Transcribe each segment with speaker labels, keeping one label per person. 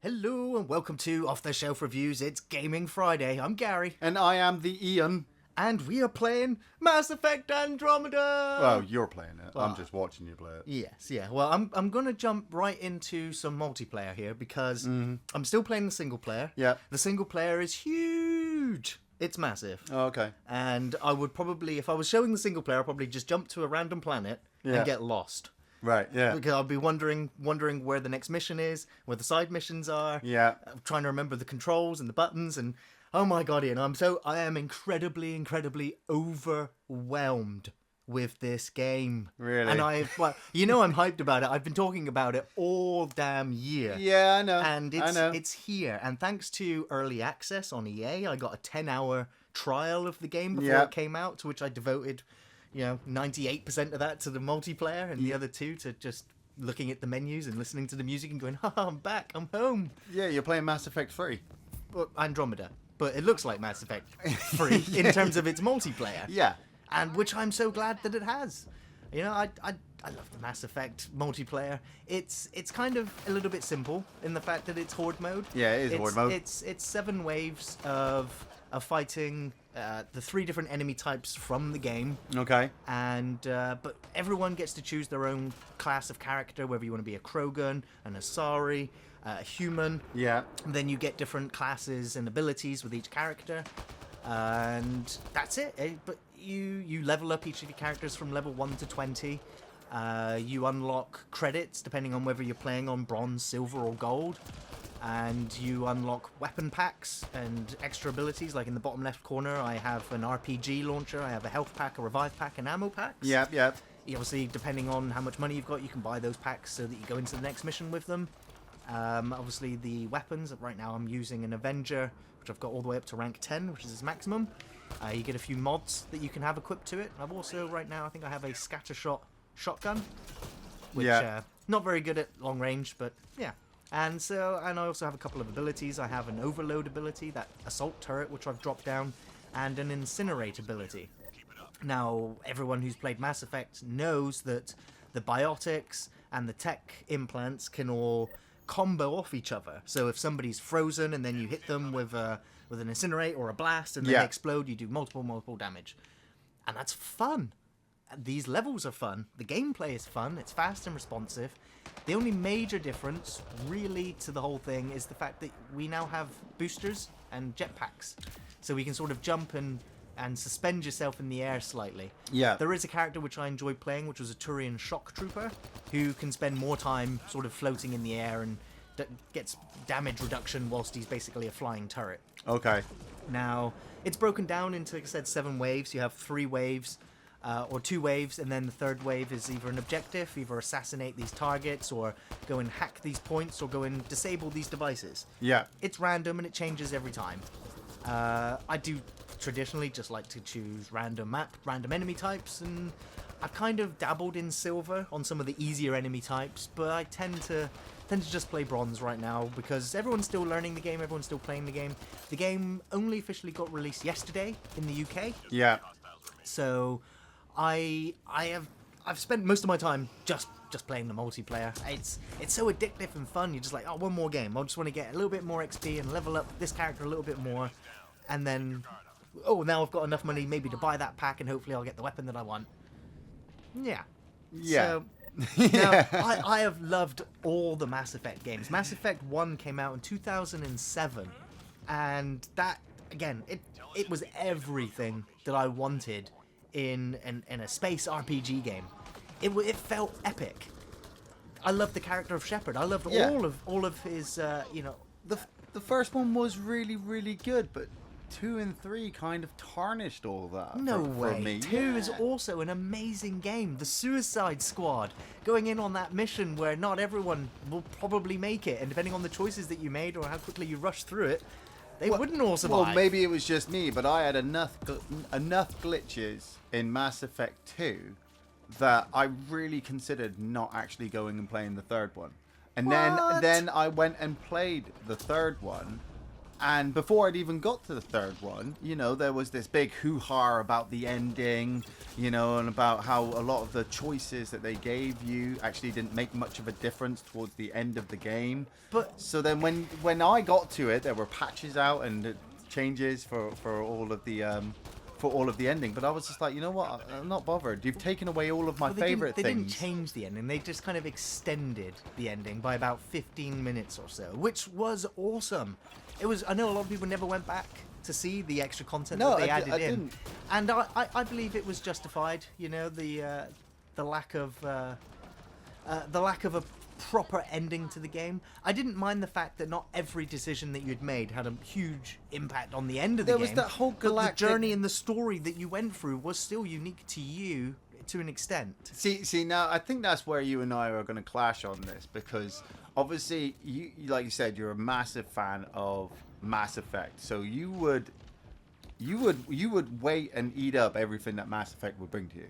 Speaker 1: Hello and welcome to Off the Shelf Reviews. It's Gaming Friday. I'm Gary.
Speaker 2: And I am the Iain.
Speaker 1: And we are playing Mass Effect Andromeda.
Speaker 2: Well, you're playing it.
Speaker 1: Well,
Speaker 2: I'm just watching you play it.
Speaker 1: Yes, yeah. Well, I'm going to jump right into some multiplayer here because I'm still playing the single player.
Speaker 2: Yeah.
Speaker 1: The single player is huge. It's massive.
Speaker 2: Oh, okay.
Speaker 1: And I would probably, if I was showing the single player, I'd probably just jump to a random planet and get lost.
Speaker 2: Right, yeah.
Speaker 1: Because I'll be wondering where the next mission is, where the side missions are.
Speaker 2: Yeah.
Speaker 1: I'm trying to remember the controls and the buttons, and oh my god, Ian, I am incredibly overwhelmed with this game.
Speaker 2: Really?
Speaker 1: And I'm hyped about it. I've been talking about it all damn year.
Speaker 2: Yeah, I know.
Speaker 1: And
Speaker 2: I know.
Speaker 1: it's here. And thanks to early access on EA, I got a 10-hour trial of the game before it came out, to which I devoted 98% of that to the multiplayer and the other 2 to just looking at the menus and listening to the music and going, I'm back, I'm home.
Speaker 2: Yeah, you're playing Mass Effect 3.
Speaker 1: Well, Andromeda. But it looks like Mass Effect 3 in terms of its multiplayer.
Speaker 2: Yeah.
Speaker 1: And which I'm so glad that it has. I love the Mass Effect multiplayer. It's kind of a little bit simple in the fact that it's horde mode.
Speaker 2: Yeah, it is horde mode.
Speaker 1: It's 7 waves of fighting the 3 different enemy types from the game.
Speaker 2: Okay.
Speaker 1: And but everyone gets to choose their own class of character, whether you want to be a Krogan, an Asari, a human.
Speaker 2: Yeah.
Speaker 1: And then you get different classes and abilities with each character. And that's it. But you level up each of your characters from level 1 to 20. You unlock credits depending on whether you're playing on bronze, silver, or gold. And you unlock weapon packs and extra abilities. Like in the bottom left corner, I have an RPG launcher, I have a health pack, a revive pack, and ammo packs.
Speaker 2: Yep.
Speaker 1: Obviously, depending on how much money you've got, you can buy those packs so that you go into the next mission with them. Obviously, the weapons. Right now, I'm using an Avenger, which I've got all the way up to rank 10, which is its maximum. You get a few mods that you can have equipped to it. I've also, right now, I think I have a scattershot shotgun, which not very good at long range, but yeah. And I also have a couple of abilities. I have an overload ability, that assault turret, which I've dropped down, and an incinerate ability. Now, everyone who's played Mass Effect knows that the biotics and the tech implants can all combo off each other. So if somebody's frozen and then you hit them with an incinerate or a blast and then they explode, you do multiple damage. And that's fun. These levels are fun. The gameplay is fun. It's fast and responsive. The only major difference, really, to the whole thing is the fact that we now have boosters and jetpacks. So we can sort of jump and suspend yourself in the air slightly.
Speaker 2: Yeah.
Speaker 1: There is a character which I enjoyed playing, which was a Turian shock trooper, who can spend more time sort of floating in the air and gets damage reduction whilst he's basically a flying turret.
Speaker 2: Okay.
Speaker 1: Now, it's broken down into, like I said, 7 waves. You have 3 waves. Or 2 waves, and then the third wave is either an objective, either assassinate these targets, or go and hack these points, or go and disable these devices.
Speaker 2: Yeah.
Speaker 1: It's random, and it changes every time. I do traditionally just like to choose random map, random enemy types, and I've kind of dabbled in silver on some of the easier enemy types, but I tend to just play bronze right now, because everyone's still learning the game, everyone's still playing the game. The game only officially got released yesterday in the UK.
Speaker 2: Yeah.
Speaker 1: So I've spent most of my time just playing the multiplayer. It's so addictive and fun. You're just like, one more game. I just want to get a little bit more XP and level up this character a little bit more. And then, now I've got enough money maybe to buy that pack, and hopefully I'll get the weapon that I want. Yeah.
Speaker 2: Yeah.
Speaker 1: So, now, I have loved all the Mass Effect games. Mass Effect 1 came out in 2007. And that, again, it was everything that I wanted in a space RPG game. It felt epic. I loved the character of Shepard. I loved all of his
Speaker 2: The first one was really, really good, but 2 and 3 kind of tarnished all that.
Speaker 1: No way.
Speaker 2: For me.
Speaker 1: 2 is also an amazing game. The Suicide Squad, going in on that mission where not everyone will probably make it, and depending on the choices that you made or how quickly you rush through it, they wouldn't all survive.
Speaker 2: Well, maybe it was just me, but I had enough glitches in Mass Effect 2 that I really considered not actually going and playing the third one. And then I went and played the third one, And before I'd even got to the third one, you know, there was this big hoo-ha about the ending, you know, and about how a lot of the choices that they gave you actually didn't make much of a difference towards the end of the game.
Speaker 1: But
Speaker 2: So then when I got to it, there were patches out and changes for all of the ending. But I was just like, you know what? I'm not bothered. You've taken away all of my favorite
Speaker 1: they didn't
Speaker 2: things.
Speaker 1: change the ending. They just kind of extended the ending by about 15 minutes or so, which was awesome. It was. I know a lot of people never went back to see the extra content
Speaker 2: No,
Speaker 1: that they
Speaker 2: I
Speaker 1: added in,
Speaker 2: didn't.
Speaker 1: and I believe it was justified. You know, the lack of a proper ending to the game. I didn't mind the fact that not every decision that you'd made had a huge impact on the end of the
Speaker 2: There
Speaker 1: game.
Speaker 2: was that whole
Speaker 1: but the
Speaker 2: galactic
Speaker 1: journey and the story that you went through was still unique to you to an extent.
Speaker 2: See, now I think that's where you and I are going to clash on this, because obviously, you like you said, you're a massive fan of Mass Effect, so you would wait and eat up everything that Mass Effect would bring to you.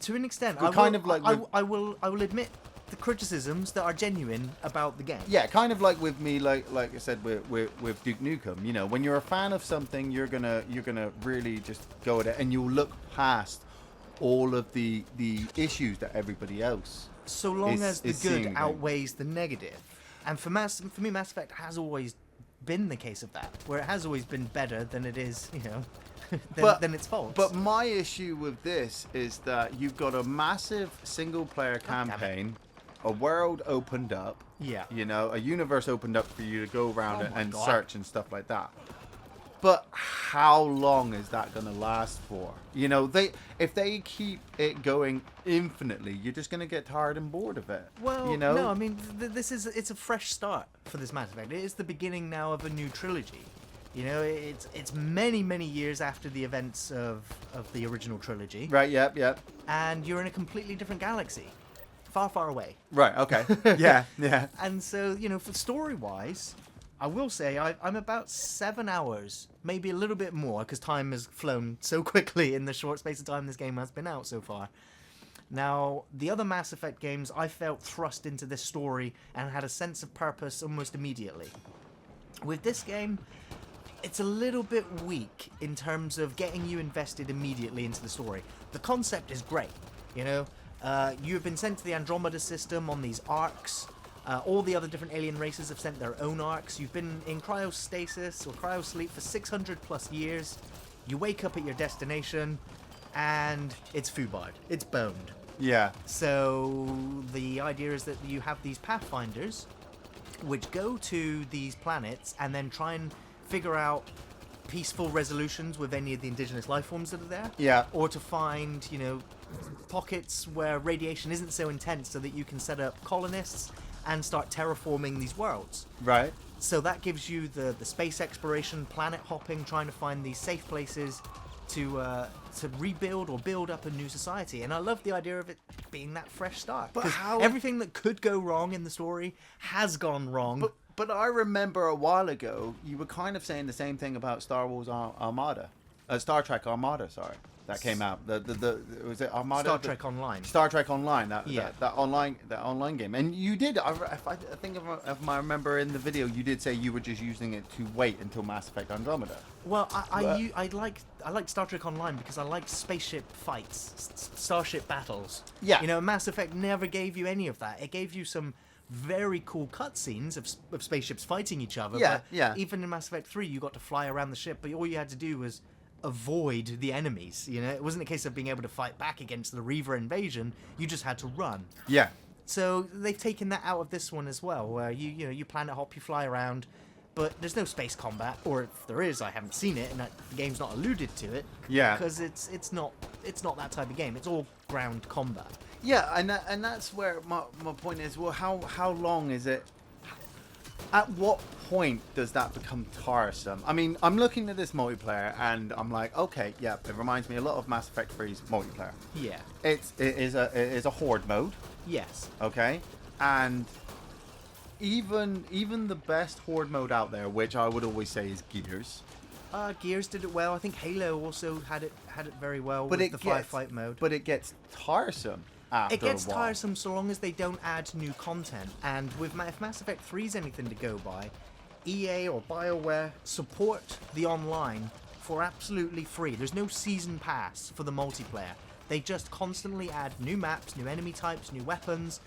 Speaker 1: To an extent,
Speaker 2: We're kind of like with-
Speaker 1: I will admit the criticisms that are genuine about the game.
Speaker 2: Yeah, kind of like with me, like I said with Duke Nukem. You know, when you're a fan of something, you're gonna really just go at it, and you'll look past all of the issues that everybody else.
Speaker 1: So long as the
Speaker 2: is seeing
Speaker 1: good
Speaker 2: them.
Speaker 1: outweighs the negative, and for me, Mass Effect has always been the case of that, where it has always been better than it is, you know, than its faults.
Speaker 2: But my issue with this is that you've got a massive single-player
Speaker 1: damn it.
Speaker 2: campaign, a world opened up,
Speaker 1: Yeah.
Speaker 2: you know, a universe opened up for you to go around
Speaker 1: Oh
Speaker 2: it
Speaker 1: my
Speaker 2: and
Speaker 1: God.
Speaker 2: search and stuff like that. But how long is that going to last for? You know, if they keep it going infinitely, you're just going to get tired and bored of it.
Speaker 1: Well,
Speaker 2: you know?
Speaker 1: no, I mean, it's a fresh start for this Mass Effect. It is the beginning now of a new trilogy. You know, it's many years after the events of the original trilogy,
Speaker 2: Right, yep.
Speaker 1: and you're in a completely different galaxy, far away.
Speaker 2: Right, okay. yeah.
Speaker 1: And so, you know, for story-wise, I will say I'm about 7 hours, maybe a little bit more, because time has flown so quickly in the short space of time this game has been out so far. Now, the other Mass Effect games, I felt thrust into this story and had a sense of purpose almost immediately. With this game, it's a little bit weak in terms of getting you invested immediately into the story. The concept is great, you know. You have been sent to the Andromeda system on these arcs. All the other different alien races have sent their own arcs. You've been in cryostasis or cryosleep for 600 plus years. You wake up at your destination, and it's foobarred. It's boned.
Speaker 2: Yeah.
Speaker 1: So the idea is that you have these pathfinders, which go to these planets and then try and figure out peaceful resolutions with any of the indigenous life forms that are there.
Speaker 2: Yeah.
Speaker 1: Or to find, you know, pockets where radiation isn't so intense so that you can set up colonists and start terraforming these worlds.
Speaker 2: Right.
Speaker 1: So that gives you the space exploration, planet hopping, trying to find these safe places to rebuild or build up a new society. And I love the idea of it being that fresh start.
Speaker 2: But
Speaker 1: 'Cause
Speaker 2: how-
Speaker 1: everything that could go wrong in the story has gone wrong.
Speaker 2: But I remember a while ago you were kind of saying the same thing about Star Wars Armada, Star Trek Armada. Sorry, that came out. The was it Armada?
Speaker 1: Star Trek Online.
Speaker 2: Star Trek Online.
Speaker 1: Yeah.
Speaker 2: That online game. And you did. I think if I remember in the video, you did say you were just using it to wait until Mass Effect Andromeda.
Speaker 1: Well, I like Star Trek Online because I like spaceship fights, starship battles.
Speaker 2: Yeah.
Speaker 1: You know, Mass Effect never gave you any of that. It gave you some very cool cutscenes of spaceships fighting each other.
Speaker 2: Yeah,
Speaker 1: but
Speaker 2: yeah.
Speaker 1: Even in Mass Effect 3, you got to fly around the ship, but all you had to do was avoid the enemies. You know, it wasn't a case of being able to fight back against the Reaver invasion. You just had to run.
Speaker 2: Yeah.
Speaker 1: So they've taken that out of this one as well, where you planet hop, you fly around, but there's no space combat, or if there is, I haven't seen it, and the game's not alluded to it.
Speaker 2: Yeah.
Speaker 1: Because it's not that type of game. It's all ground combat.
Speaker 2: Yeah, and that's where my point is. Well, how long is it? At what point does that become tiresome? I mean, I'm looking at this multiplayer and I'm like, okay, yeah, it reminds me a lot of Mass Effect 3's multiplayer.
Speaker 1: Yeah.
Speaker 2: It is a horde mode,
Speaker 1: Yes.
Speaker 2: okay, and even the best horde mode out there, which I would always say is Gears.
Speaker 1: Gears did it well. I think Halo also had it very well
Speaker 2: But
Speaker 1: with the firefight mode.
Speaker 2: But it gets tiresome after
Speaker 1: It gets
Speaker 2: a while.
Speaker 1: tiresome so long as they don't add new content. And with if Mass Effect 3 is anything to go by, EA or BioWare support the online for absolutely free. There's no season pass for the multiplayer. They just constantly add new maps, new enemy types, new weapons,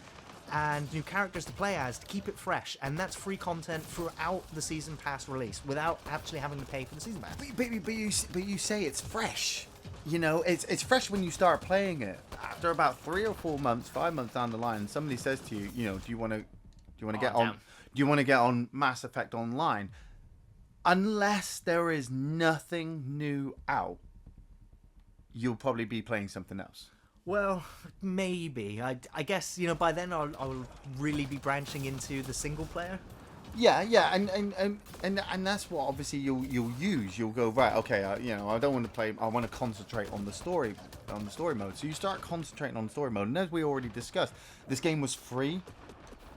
Speaker 1: and new characters to play as to keep it fresh, and that's free content throughout the season pass release without actually having to pay for the season pass.
Speaker 2: But you say it's fresh. You know, it's fresh when you start playing it. After about 3 or 4 months, 5 months down the line, somebody says to you, you know, do you want to get on?
Speaker 1: Damn.
Speaker 2: Do you want to get on Mass Effect Online? Unless there is nothing new out, you'll probably be playing something else.
Speaker 1: Well, maybe. I guess, you know, by then I'll really be branching into the single player.
Speaker 2: Yeah, and that's what obviously you'll use. You'll go, right, okay, you know, I don't want to play. I want to concentrate on the story mode. So you start concentrating on the story mode, and as we already discussed, this game was free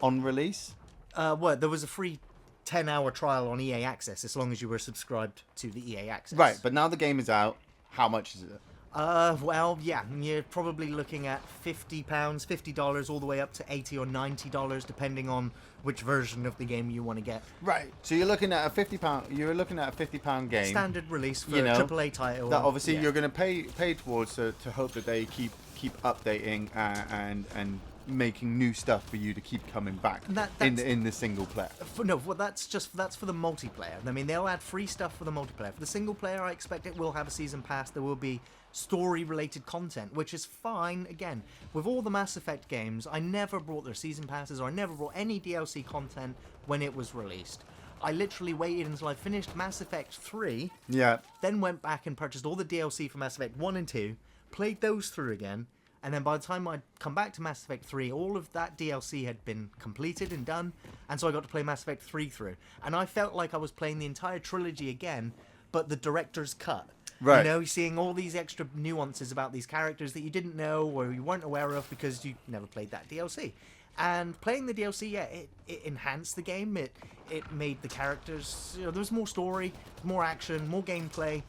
Speaker 2: on release.
Speaker 1: There was a free 10-hour trial on EA Access as long as you were subscribed to the EA Access.
Speaker 2: Right, but now the game is out. How much is it?
Speaker 1: Well, yeah, you're probably looking at £50, $50 all the way up to $80 or $90, depending on which version of the game you want to get.
Speaker 2: Right. So you're looking at a £50. You're looking at a £50 game.
Speaker 1: Standard release for
Speaker 2: You know,
Speaker 1: a AAA title.
Speaker 2: That obviously
Speaker 1: yeah.
Speaker 2: you're going to pay towards to hope that they keep updating and making new stuff for you to keep coming back in the single player.
Speaker 1: That's for the multiplayer. I mean, they'll add free stuff for the multiplayer. For the single player, I expect it will have a season pass. There will be story-related content, which is fine. Again, with all the Mass Effect games, I never brought their season passes or I never brought any DLC content when it was released. I literally waited until I finished Mass Effect 3, then went back and purchased all the DLC for Mass Effect 1 and 2, played those through again, and then by the time I'd come back to Mass Effect 3, all of that DLC had been completed and done, and so I got to play Mass Effect 3 through. And I felt like I was playing the entire trilogy again, but the director's cut.
Speaker 2: Right.
Speaker 1: You know, seeing all these extra nuances about these characters that you didn't know or you weren't aware of because you never played that DLC. And playing the DLC, yeah, it enhanced the game. It made the characters, you know, there was more story, more action, more gameplay,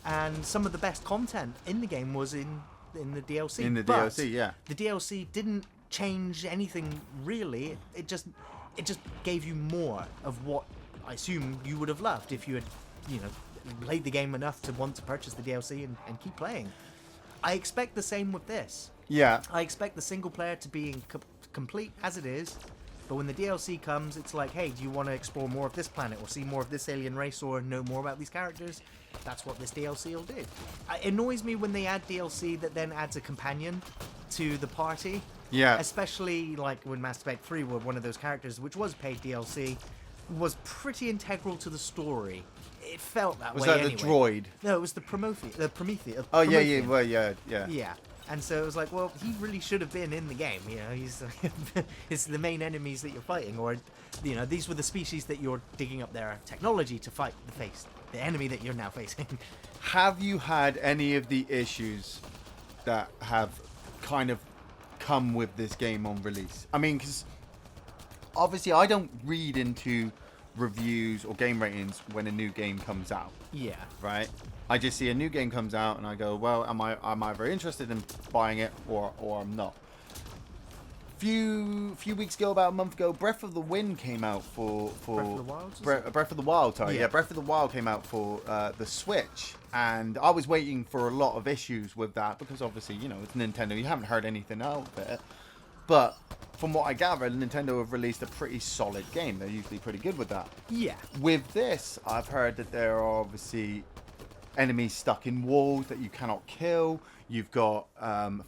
Speaker 1: and some of the best content in the game was in the DLC.
Speaker 2: In the
Speaker 1: But
Speaker 2: DLC, yeah.
Speaker 1: the DLC didn't change anything really. It just gave you more of what I assume you would have loved if you had, you know, played the game enough to want to purchase the DLC and keep playing. I expect the same with this.
Speaker 2: Yeah.
Speaker 1: I expect the single player to be complete as it is, but when the DLC comes, it's like, hey, do you want to explore more of this planet or see more of this alien race or know more about these characters? That's what this DLC will do. It annoys me when they add DLC that then adds a companion to the party.
Speaker 2: Yeah.
Speaker 1: Especially like when Mass Effect 3 were one of those characters, which was paid DLC, was pretty integral to the story. It felt that way anyway.
Speaker 2: Was that the droid?
Speaker 1: No, it was the Prometheus.
Speaker 2: Oh, yeah,
Speaker 1: Promethean.
Speaker 2: well, yeah.
Speaker 1: Yeah. And so it was like, well, he really should have been in the game. You know, he's it's the main enemies that you're fighting, or you know, these were the species that you're digging up their technology to fight the enemy that you're now facing.
Speaker 2: Have you had any of the issues that have kind of come with this game on release? I mean, because obviously I don't read into reviews or game ratings when a new game comes out.
Speaker 1: Yeah.
Speaker 2: Right? I just see a new game comes out and I go, well, I'm either interested in buying it or I'm not. Few weeks ago, about a month ago, Breath of the Wind came out for
Speaker 1: Breath of the Wild?
Speaker 2: Breath of the Wild, sorry.
Speaker 1: Yeah.
Speaker 2: Yeah, Breath of the Wild came out for the Switch, and I was waiting for a lot of issues with that because obviously, you know, it's Nintendo. You haven't heard anything out of it, but from what I gather, Nintendo have released a pretty solid game. They're usually pretty good with that.
Speaker 1: Yeah.
Speaker 2: With this, I've heard that there are obviously enemies stuck in walls that you cannot kill. You've got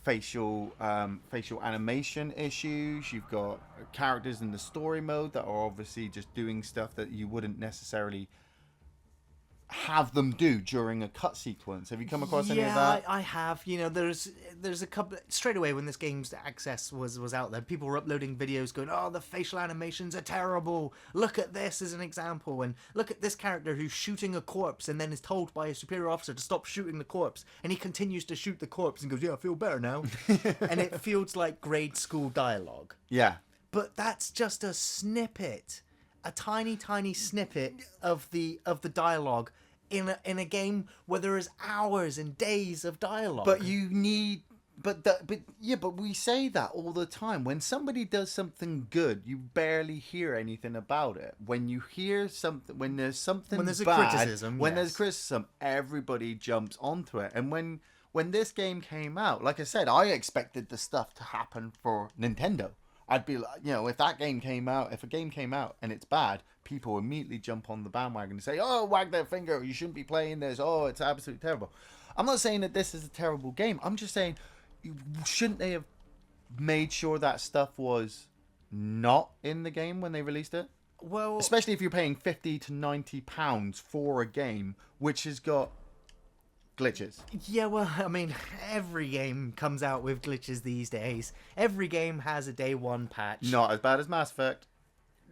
Speaker 2: facial animation issues. You've got characters in the story mode that are obviously just doing stuff that you wouldn't necessarily have them do during a cut sequence. Have you come across any of that?
Speaker 1: Yeah, I have. You know, there's a couple straight away when this game's access was out there. People were uploading videos going, "Oh, the facial animations are terrible. Look at this as an example, and look at this character who's shooting a corpse and then is told by a superior officer to stop shooting the corpse, and he continues to shoot the corpse and goes, "Yeah, I feel better now," and it feels like grade school dialogue.
Speaker 2: Yeah.
Speaker 1: But that's just a snippet. A tiny snippet of the dialogue in a game where there is hours and days of dialogue.
Speaker 2: But you need But we say that all the time. When somebody does something good, you barely hear anything about it. When you hear something, when there's something
Speaker 1: When there's a
Speaker 2: bad,
Speaker 1: criticism,
Speaker 2: when there's
Speaker 1: yes.
Speaker 2: criticism, everybody jumps onto it. And when this game came out, like I said, I expected the stuff to happen for Nintendo. I'd be like, if that game came out, if a game came out and it's bad, people immediately jump on the bandwagon and say, "Oh, wag their finger! You shouldn't be playing this. Oh, it's absolutely terrible." I'm not saying that this is a terrible game. I'm just saying, shouldn't they have made sure that stuff was not in the game when they released it?
Speaker 1: Well,
Speaker 2: Especially if you're paying £50 to £90 for a game which has got glitches.
Speaker 1: yeah, well, I mean, every game comes out with glitches these days. Every game has a day one patch.
Speaker 2: Not as bad as Mass Effect.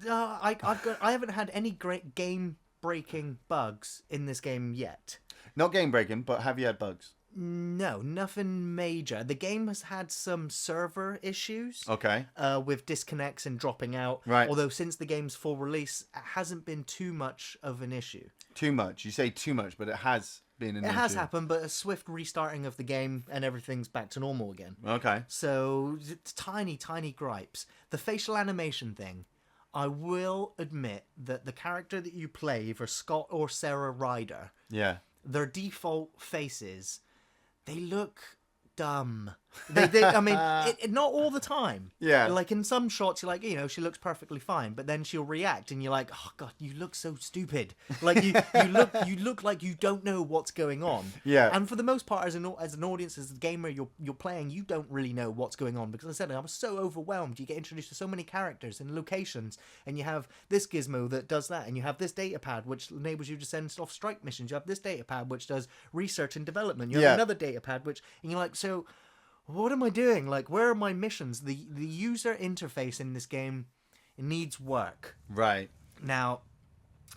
Speaker 1: I haven't had any great game-breaking bugs in this game yet.
Speaker 2: Not game breaking, but have you had bugs?
Speaker 1: No, nothing major. The game has had some server issues.
Speaker 2: Okay.
Speaker 1: With disconnects and dropping out.
Speaker 2: Right.
Speaker 1: Although since the game's full release, it hasn't been too much of an issue.
Speaker 2: Too much. You say too much, but it has been an issue.
Speaker 1: It has happened, but a swift restarting of the game and everything's back to normal again.
Speaker 2: Okay.
Speaker 1: So, it's tiny, tiny gripes. The facial animation thing, I will admit that the character that you play, either Scott or Sarah Ryder,
Speaker 2: Yeah.
Speaker 1: their default faces, they look dumb. I mean, not all the time.
Speaker 2: Yeah.
Speaker 1: Like in some shots, you're like, she looks perfectly fine, but then she'll react, and you're like, oh god, you look so stupid. Like you look like you don't know what's going on.
Speaker 2: Yeah.
Speaker 1: And for the most part, as an audience, as a gamer, you're playing, you don't really know what's going on because, as I said, I was so overwhelmed. You get introduced to so many characters and locations, and you have this gizmo that does that, and you have this data pad which enables you to send off strike missions. You have this data pad which does research and development. You have another data pad which, and you're like, so what am I doing? Like, where are my missions? The user interface in this game needs work.
Speaker 2: Right.
Speaker 1: Now,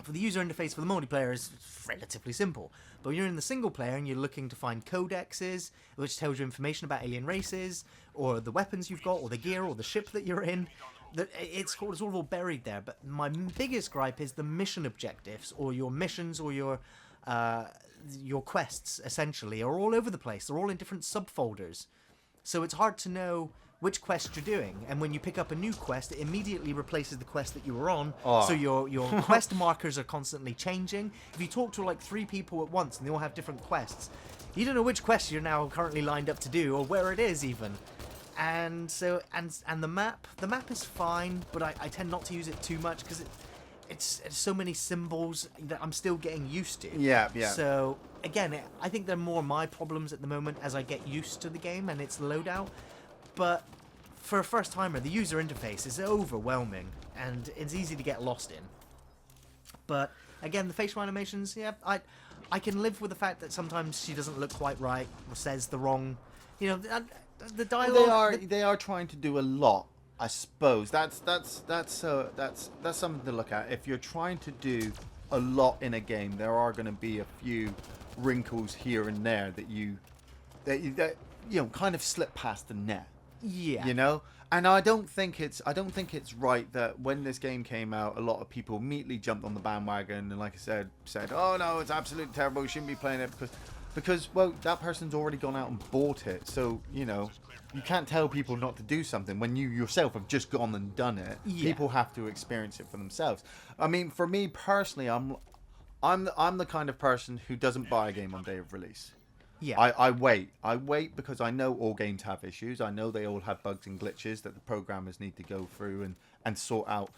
Speaker 1: for the user interface for the multiplayer is relatively simple. But when you're in the single player and you're looking to find codexes, which tells you information about alien races, or the weapons you've got, or the gear, or the ship that you're in, it's all buried there. But my biggest gripe is the mission objectives, or your missions, or your quests, essentially, are all over the place. They're all in different subfolders. So it's hard to know which quest you're doing, and when you pick up a new quest, it immediately replaces the quest that you were on.
Speaker 2: Oh.
Speaker 1: So your quest markers are constantly changing. If you talk to like 3 people at once and they all have different quests, you don't know which quest you're now currently lined up to do, or where it is even. And so and the map is fine, but I tend not to use it too much because it's so many symbols that I'm still getting used to.
Speaker 2: Yeah.
Speaker 1: So again, I think they're more my problems at the moment as I get used to the game and its loadout. But for a first timer, the user interface is overwhelming and it's easy to get lost in. But again, the facial animations, I can live with the fact that sometimes she doesn't look quite right or says the wrong, the dialogue.
Speaker 2: They are trying to do a lot. I suppose that's something to look at. If you're trying to do a lot in a game, there are going to be a few wrinkles here and there that you kind of slip past the net.
Speaker 1: Yeah.
Speaker 2: And I don't think it's right that when this game came out, a lot of people immediately jumped on the bandwagon and, like I said, oh no, it's absolutely terrible. You shouldn't be playing it because well, that person's already gone out and bought it. So you can't tell people not to do something when you yourself have just gone and done it.
Speaker 1: Yeah.
Speaker 2: People have to experience it for themselves. I mean, for me personally, I'm the kind of person who doesn't buy a game on day of release.
Speaker 1: Yeah.
Speaker 2: I wait because I know all games have issues. I know they all have bugs and glitches that the programmers need to go through and sort out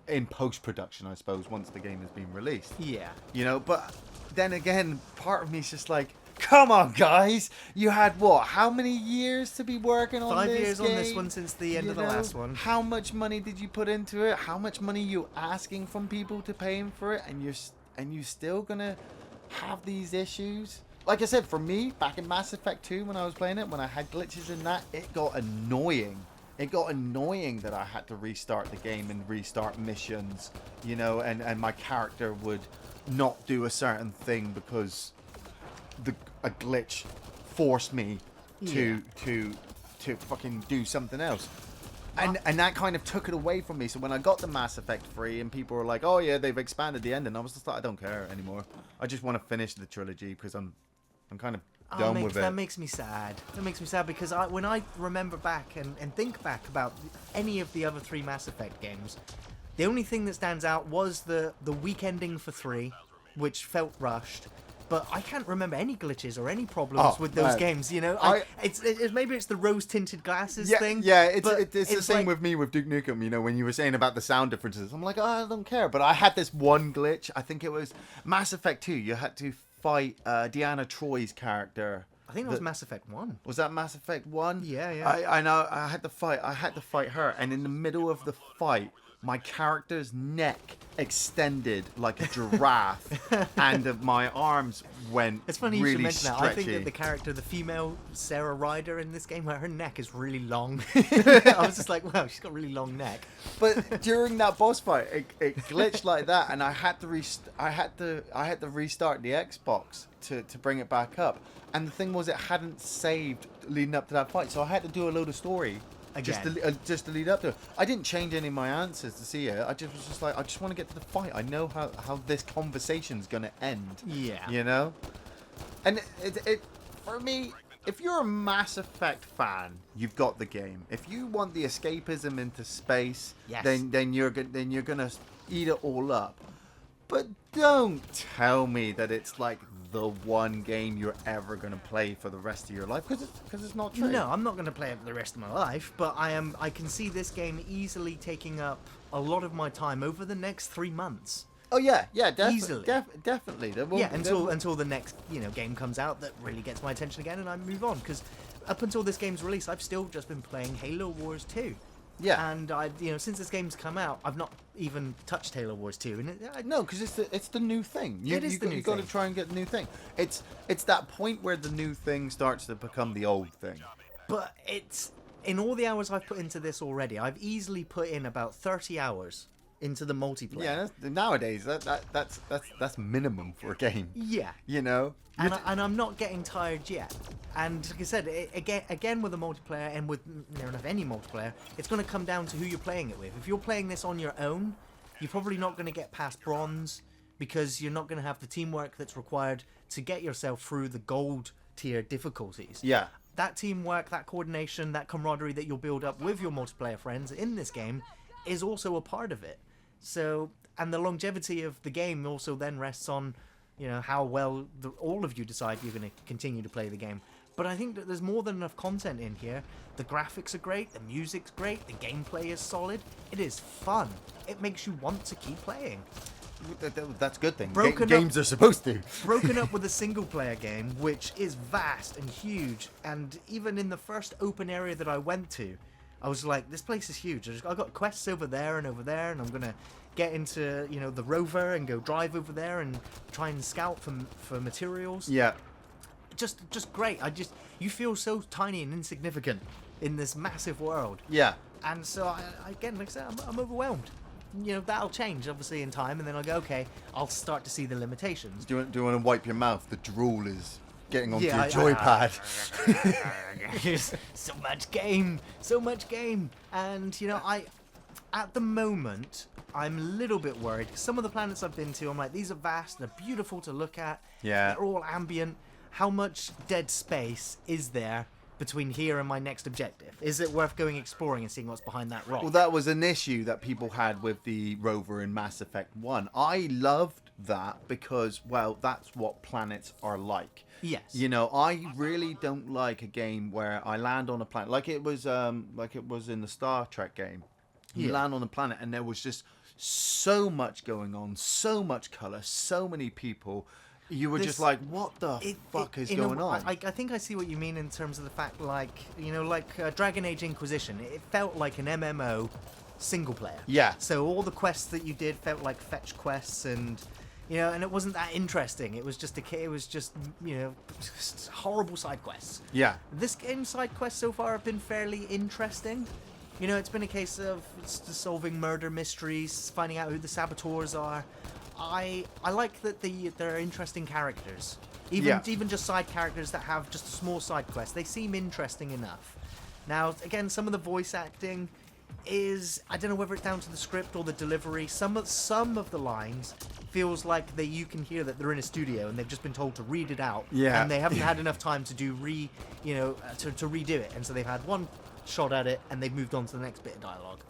Speaker 2: in post-production, I suppose, once the game has been released.
Speaker 1: Yeah.
Speaker 2: But then again, part of me is just like, come on, guys! You had what? How many years to be working on
Speaker 1: 5
Speaker 2: this
Speaker 1: years
Speaker 2: game?
Speaker 1: on this one since the end of the last one.
Speaker 2: How much money did you put into it? How much money are you asking from people to pay for it? And you're still gonna have these issues? Like I said, for me, back in Mass Effect 2 when I was playing it, when I had glitches in that, it got annoying. It got annoying that I had to restart the game and restart missions, and my character would not do a certain thing because a glitch forced me to fucking do something else. And that kind of took it away from me. So when I got the Mass Effect 3 and people were like, oh yeah, they've expanded the ending, I was just like, I don't care anymore. I just want to finish the trilogy because I'm kind of done with it.
Speaker 1: That makes me sad. That makes me sad because when I remember back and think back about any of the other 3 Mass Effect games, the only thing that stands out was the week ending for 3, which felt rushed. But I can't remember any glitches or any problems with those games. You know, maybe it's the rose-tinted glasses thing.
Speaker 2: Yeah, it's the same with me with Duke Nukem. You know, when you were saying about the sound differences, I'm like, oh, I don't care. But I had this one glitch. I think it was Mass Effect 2. You had to fight Deanna Troy's character.
Speaker 1: I think it was Mass Effect 1.
Speaker 2: Was that Mass Effect 1?
Speaker 1: Yeah.
Speaker 2: I know. I had to fight her, and in the middle of the fight, my character's neck extended like a giraffe, and my arms went.
Speaker 1: It's funny
Speaker 2: really
Speaker 1: you should mention
Speaker 2: stretchy.
Speaker 1: that. I think that the character, the female Sarah Ryder in this game, her neck is really long. I was just like, wow, she's got a really long neck.
Speaker 2: But during that boss fight, it glitched like that, and I had to restart the Xbox to bring it back up. And the thing was, it hadn't saved leading up to that fight, so I had to do a load of story.
Speaker 1: Again.
Speaker 2: Just to lead up to it. I didn't change any of my answers to see it. I just was just like, I just want to get to the fight. I know how this conversation's going to end.
Speaker 1: Yeah.
Speaker 2: You know? And it for me, if you're a Mass Effect fan, you've got the game. If you want the escapism into space,
Speaker 1: yes.
Speaker 2: then you're going to eat it all up. But don't tell me that it's like the one game you're ever going to play for the rest of your life, because it's not true.
Speaker 1: No, I'm not going to play it for the rest of my life, but I can see this game easily taking up a lot of my time over the next 3 months.
Speaker 2: Oh yeah,
Speaker 1: Easily.
Speaker 2: Definitely.
Speaker 1: Until the next game comes out that really gets my attention again, and I move on, because up until this game's release, I've still just been playing Halo Wars 2.
Speaker 2: Yeah.
Speaker 1: And since this game's come out, I've not even touched Halo Wars 2. And
Speaker 2: no, because it's the new thing. You got to try and get the new thing. It's that point where the new thing starts to become the old thing.
Speaker 1: But in all the hours I've put into this already, I've easily put in about 30 hours into the multiplayer.
Speaker 2: Yeah, nowadays that's minimum for a game.
Speaker 1: Yeah.
Speaker 2: You know.
Speaker 1: And I'm not getting tired yet. And like I said, again with the multiplayer and with any multiplayer, it's going to come down to who you're playing it with. If you're playing this on your own, you're probably not going to get past bronze, because you're not going to have the teamwork that's required to get yourself through the gold tier difficulties.
Speaker 2: Yeah.
Speaker 1: That teamwork, that coordination, that camaraderie that you'll build up with your multiplayer friends in this game is also a part of it. So, and the longevity of the game also then rests on how well all of you decide you're going to continue to play the game. But I think that there's more than enough content in here. The graphics are great, the music's great, the gameplay is solid. It is fun. It makes you want to keep playing.
Speaker 2: That's a good thing.
Speaker 1: Games
Speaker 2: are supposed to.
Speaker 1: Broken up with a single-player game, which is vast and huge. And even in the first open area that I went to, I was like, this place is huge. I got quests over there, and I'm going to get into the rover and go drive over there and try and scout for materials.
Speaker 2: Yeah.
Speaker 1: Just great. You feel so tiny and insignificant in this massive world.
Speaker 2: Yeah.
Speaker 1: And so again, like I said, I'm overwhelmed. That'll change obviously in time, and then I'll go, okay, I'll start to see the limitations.
Speaker 2: Do you want to wipe your mouth? The drool is getting onto your joypad.
Speaker 1: So much game, and at the moment, I'm a little bit worried. Some of the planets I've been to, I'm like, these are vast, they're beautiful to look at.
Speaker 2: Yeah.
Speaker 1: They're all ambient. How much dead space is there between here and my next objective? Is it worth going exploring and seeing what's behind that rock?
Speaker 2: Well, that was an issue that people had with the rover in Mass Effect 1. I loved that because, well, that's what planets are like.
Speaker 1: Yes.
Speaker 2: I really don't like a game where I land on a planet like it was in the Star Trek game. You land on a planet and there was just so much going on, so much color, so many people. You were just like, what the fuck is going on?
Speaker 1: I think I see what you mean in terms of the fact, like Dragon Age Inquisition. It felt like an MMO single player.
Speaker 2: Yeah.
Speaker 1: So all the quests that you did felt like fetch quests, and and it wasn't that interesting. It was just horrible side quests.
Speaker 2: Yeah.
Speaker 1: This game's side quests so far have been fairly interesting. It's been a case of solving murder mysteries, finding out who the saboteurs are. I like that there are interesting characters. Even just side characters that have just a small side quest. They seem interesting enough. Now, again, some of the voice acting is, I don't know whether it's down to the script or the delivery. Some of the lines feels like you can hear that they're in a studio and they've just been told to read it out.
Speaker 2: Yeah.
Speaker 1: And they haven't had enough time to to redo it, and so they've had one shot at it and they've moved on to the next bit of dialogue.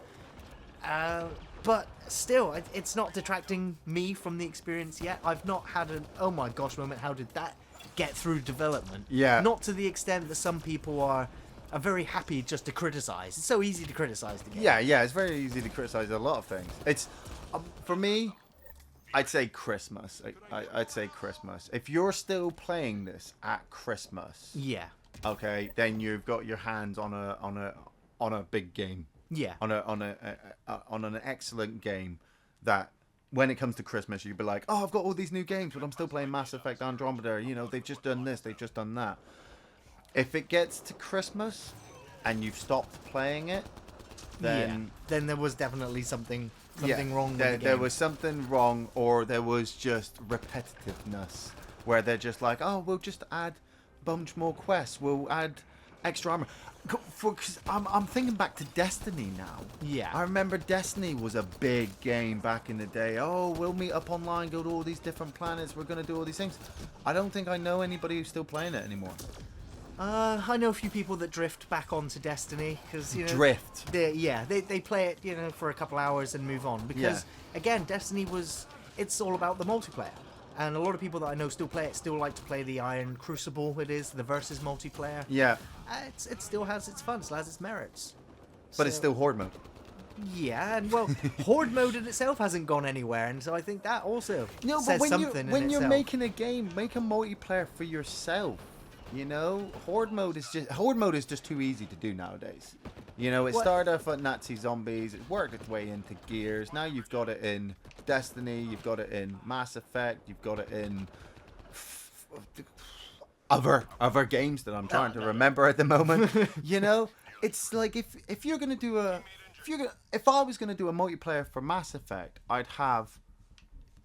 Speaker 1: But still, it's not detracting me from the experience yet. I've not had an oh my gosh moment. How did that get through development?
Speaker 2: Yeah.
Speaker 1: Not to the extent that some people are very happy just to criticize. It's so easy to criticize the game.
Speaker 2: Yeah, it's very easy to criticize a lot of things. It's for me, I'd say Christmas. I'd say Christmas. If you're still playing this at Christmas,
Speaker 1: Yeah.
Speaker 2: okay, then you've got your hands on a big game.
Speaker 1: Yeah.
Speaker 2: On an excellent game that when it comes to Christmas, you'd be like, oh, I've got all these new games, but I'm still playing Mass Effect Andromeda. You know, they've just done this, they've just done that. If it gets to Christmas and you've stopped playing it, then
Speaker 1: there was definitely something wrong with the game.
Speaker 2: There was something wrong, or there was just repetitiveness, where they're just like, oh, we'll just add a bunch more quests, we'll add extra armor. Cause I'm thinking back to Destiny now.
Speaker 1: Yeah.
Speaker 2: I remember Destiny was a big game back in the day. Oh, we'll meet up online, go to all these different planets, we're going to do all these things. I don't think I know anybody who's still playing it anymore.
Speaker 1: I know a few people that drift back onto Destiny because
Speaker 2: Drift.
Speaker 1: They play it for a couple hours and move on because again Destiny it's all about the multiplayer, and a lot of people that I know still play it, still like to play the Iron Crucible. It is the versus multiplayer.
Speaker 2: Yeah,
Speaker 1: it still has its fun, still has its merits,
Speaker 2: but it's still horde mode.
Speaker 1: Yeah, and well, horde mode in itself hasn't gone anywhere, and so I think that also says something.
Speaker 2: When you're making a game, make a multiplayer for yourself. You know, horde mode is just too easy to do nowadays. You know, it started off at Nazi zombies, it worked its way into Gears. Now you've got it in Destiny, you've got it in Mass Effect, you've got it in other games that I'm trying to remember at the moment. You know, it's like if you're gonna do if I was gonna do a multiplayer for Mass Effect, I'd have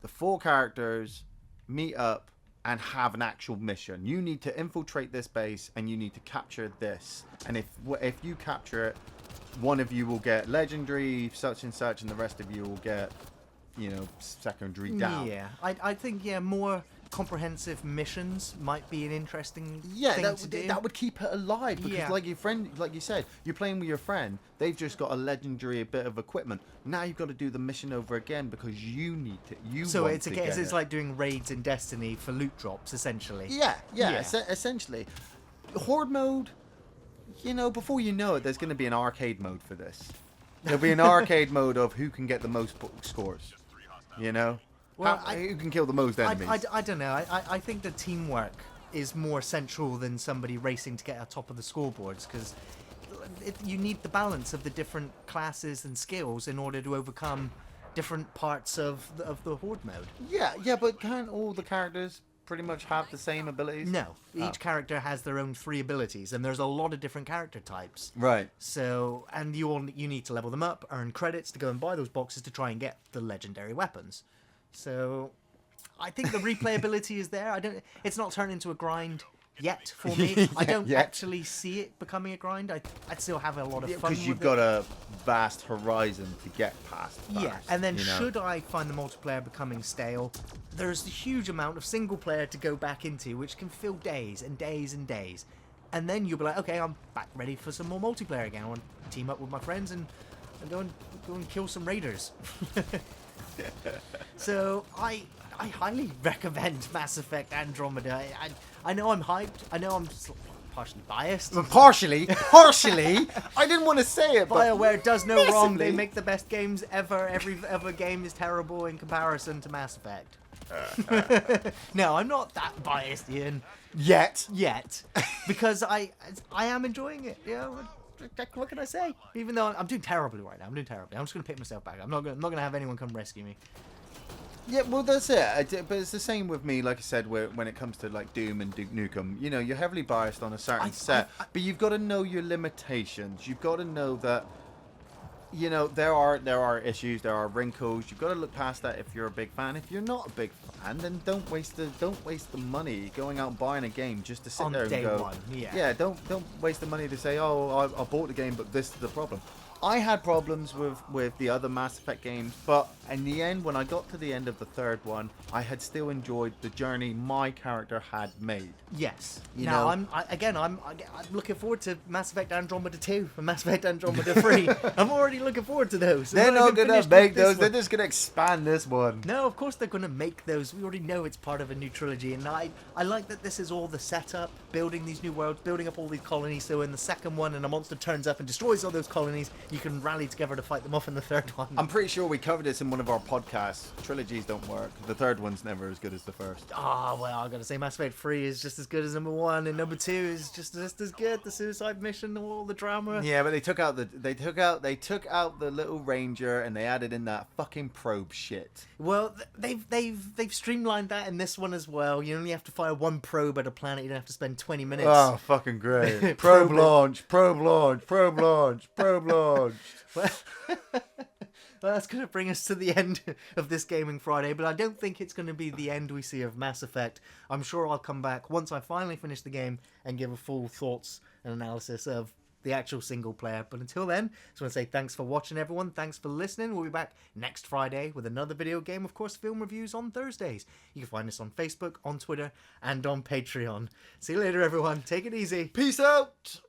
Speaker 2: the 4 characters meet up and have an actual mission. You need to infiltrate this base and you need to capture this. And if you capture it, one of you will get legendary such and such, and the rest of you will get, secondary down.
Speaker 1: Yeah, I think more comprehensive missions might be an interesting thing to do.
Speaker 2: That would keep it alive because, like your friend, like you said, you're playing with your friend. They've just got a legendary bit of equipment. Now you've got to do the mission over again because you need to. So
Speaker 1: it's like doing raids in Destiny for loot drops, essentially.
Speaker 2: Yeah. Essentially, horde mode. Before you know it, there's going to be an arcade mode for this. There'll be an arcade mode of who can get the most scores. Well, who can kill the most enemies?
Speaker 1: I don't know. I think the teamwork is more central than somebody racing to get on top of the scoreboards because you need the balance of the different classes and skills in order to overcome different parts of the horde mode.
Speaker 2: Yeah, but can't all the characters pretty much have the same abilities?
Speaker 1: No, each character has their own 3 abilities, and there's a lot of different character types.
Speaker 2: Right.
Speaker 1: So, and you need to level them up, earn credits to go and buy those boxes to try and get the legendary weapons. So, I think the replayability is there. It's not turned into a grind yet for me. I don't actually see it becoming a grind. I'd still have a lot of fun with it.
Speaker 2: Because you've got a vast horizon to get past.
Speaker 1: Yeah, and then should I find the multiplayer becoming stale, there's a huge amount of single player to go back into, which can fill days and days and days. And then you'll be like, okay, I'm back ready for some more multiplayer again. I want to team up with my friends and go and kill some raiders. So I highly recommend Mass Effect Andromeda. I know I'm hyped. I know I'm partially biased.
Speaker 2: Partially. I didn't want to say it, but
Speaker 1: BioWare does no
Speaker 2: massively.
Speaker 1: wrong. They make the best games ever. Every other game is terrible in comparison to Mass Effect. No, I'm not that biased, Ian.
Speaker 2: Yet.
Speaker 1: Because I am enjoying it. What can I say? Even though I'm doing terribly right now. I'm just going to pick myself back. I'm not going to have anyone come rescue me.
Speaker 2: Yeah, well, that's it. But it's the same with me, like I said, when it comes to like Doom and Duke Nukem. You're heavily biased on a certain set, but you've got to know your limitations. You've got to know that, there are issues, there are wrinkles. You've got to look past that if you're a big fan. If you're not a big fan, then don't waste the money going out and buying a game just to sit
Speaker 1: on
Speaker 2: there and
Speaker 1: day
Speaker 2: go.
Speaker 1: one,
Speaker 2: Yeah, don't waste the money to say, oh, I bought the game, but this is the problem. I had problems with the other Mass Effect games, but in the end, when I got to the end of the third one, I had still enjoyed the journey my character had made.
Speaker 1: Yes.
Speaker 2: You
Speaker 1: Now,
Speaker 2: know-
Speaker 1: I'm looking forward to Mass Effect Andromeda 2 and Mass Effect Andromeda 3. I'm already looking forward to those.
Speaker 2: They're
Speaker 1: I'm
Speaker 2: not
Speaker 1: even
Speaker 2: gonna
Speaker 1: finished
Speaker 2: make
Speaker 1: with this
Speaker 2: those. They're
Speaker 1: one.
Speaker 2: just gonna expand this one.
Speaker 1: No, of course they're going to make those. We already know it's part of a new trilogy, and I like that this is all the setup, building these new worlds, building up all these colonies, so in the second one and a monster turns up and destroys all those colonies, you can rally together to fight them off in the third one.
Speaker 2: I'm pretty sure we covered this in one of our podcasts. Trilogies don't work. The third one's never as good as the first.
Speaker 1: Well, I gotta say, Mass Effect 3 is just as good as number 1, and number 2 is just as good. The suicide mission, all the drama.
Speaker 2: Yeah, but they took out the little ranger and they added in that fucking probe shit.
Speaker 1: Well, they've streamlined that in this one as well. You only have to fire one probe at a planet. You don't have to spend 20 minutes.
Speaker 2: Oh, fucking great.
Speaker 1: Probe
Speaker 2: probe launch, probe launch, probe launch, probe launch.
Speaker 1: Well, that's going to bring us to the end of this Gaming Friday, but I don't think it's going to be the end we see of Mass Effect. I'm sure I'll come back once I finally finish the game and give a full thoughts and analysis of the actual single player. But until then, I just want to say thanks for watching, everyone. Thanks for listening. We'll be back next Friday with another video game, of course, film reviews on Thursdays. You can find us on Facebook, on Twitter, and on Patreon. See you later, everyone. Take it easy.
Speaker 2: Peace out.